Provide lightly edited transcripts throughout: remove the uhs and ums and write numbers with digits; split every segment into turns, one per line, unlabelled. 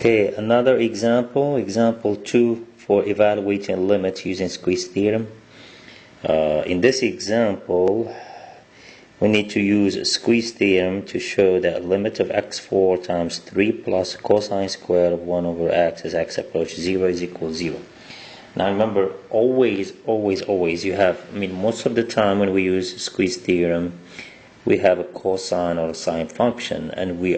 Okay, another example, example 2 for evaluating limits using squeeze theorem. In this example, we need to use squeeze theorem to show that limit of x4 times 3 plus cosine squared of 1 over x as x approaches 0 is equal to 0. Now remember, always you have, most of the time when we use squeeze theorem, we have a cosine or a sine function, and we're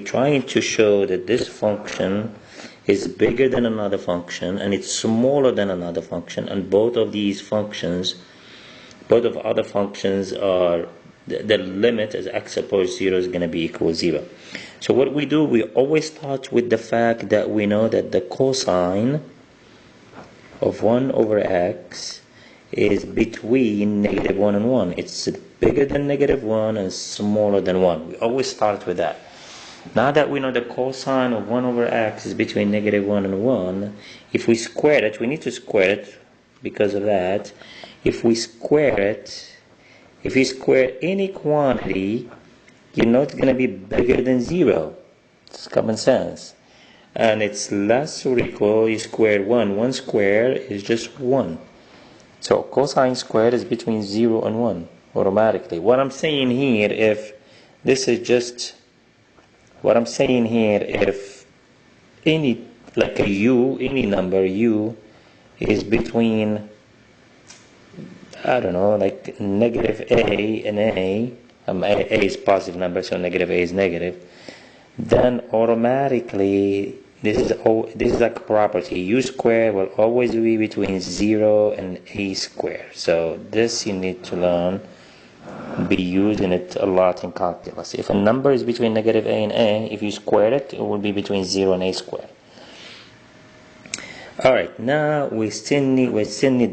trying to show that this function is bigger than another function and it's smaller than another function, and both of other functions are the limit as x approaches 0 is going to be equal to 0. So what we do, we always start with the fact that we know that the cosine of 1 over x is between -1 and 1. It's bigger than -1 and smaller than 1. We always start with that. Now that we know the cosine of 1 over x is between -1 and 1, if we square it, we need to square it because of that. If we square it, if you square any quantity, you know it's going to be bigger than 0. It's common sense. And it's less or equal, you square 1. 1 squared is just 1. So cosine squared is between 0 and 1 automatically. What I'm saying here, if any, like a u, any number u is between, I don't know, like negative a and a is positive number, so negative a is negative, then automatically this is like a property. U squared will always be between 0 and a squared. So this you need to learn, be using it a lot in calculus. If a number is between negative a and a, if you square it, it will be between 0 and a squared. Alright, now we still need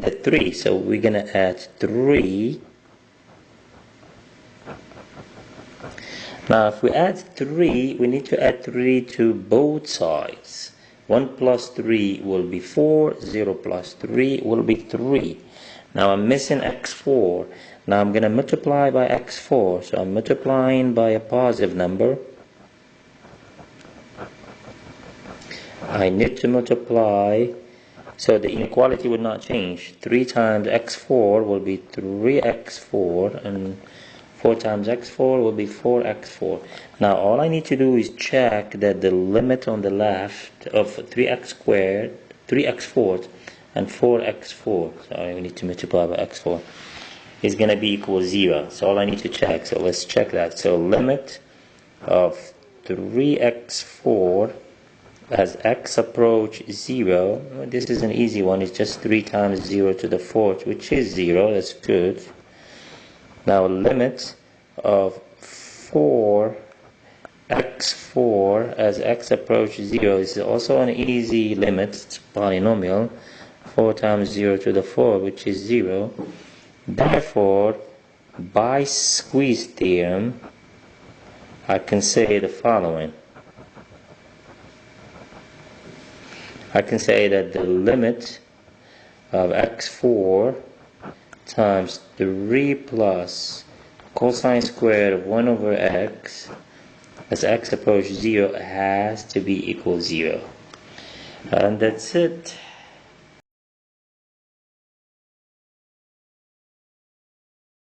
the 3, so we're gonna add 3. Now if we add 3, we need to add 3 to both sides. 1 plus 3 will be 4, 0 plus 3 will be 3. Now I'm missing x4. Now I'm going to multiply by x4, so I'm multiplying by a positive number. I need to multiply, so the inequality would not change. 3 times x4 will be 3x4, and 4 times x4 will be 4x4. Now all I need to do is check that the limit on the left of 3x squared, 3x4 and 4x4, so I need to multiply by x4, is going to be equal to 0. So all I need to check, so let's check that. So limit of 3x4 as x approach 0, this is an easy one, it's just 3 times 0 to the 4th, which is 0, that's good. Now limit of 4x4 as x approaches 0 is also an easy limit, it's polynomial, 4 times 0 to the 4, which is 0. Therefore, by squeeze theorem, I can say the following. I can say that the limit of x4 times 3 plus cosine squared of 1 over x as x approaches 0 has to be equal to 0. And that's it.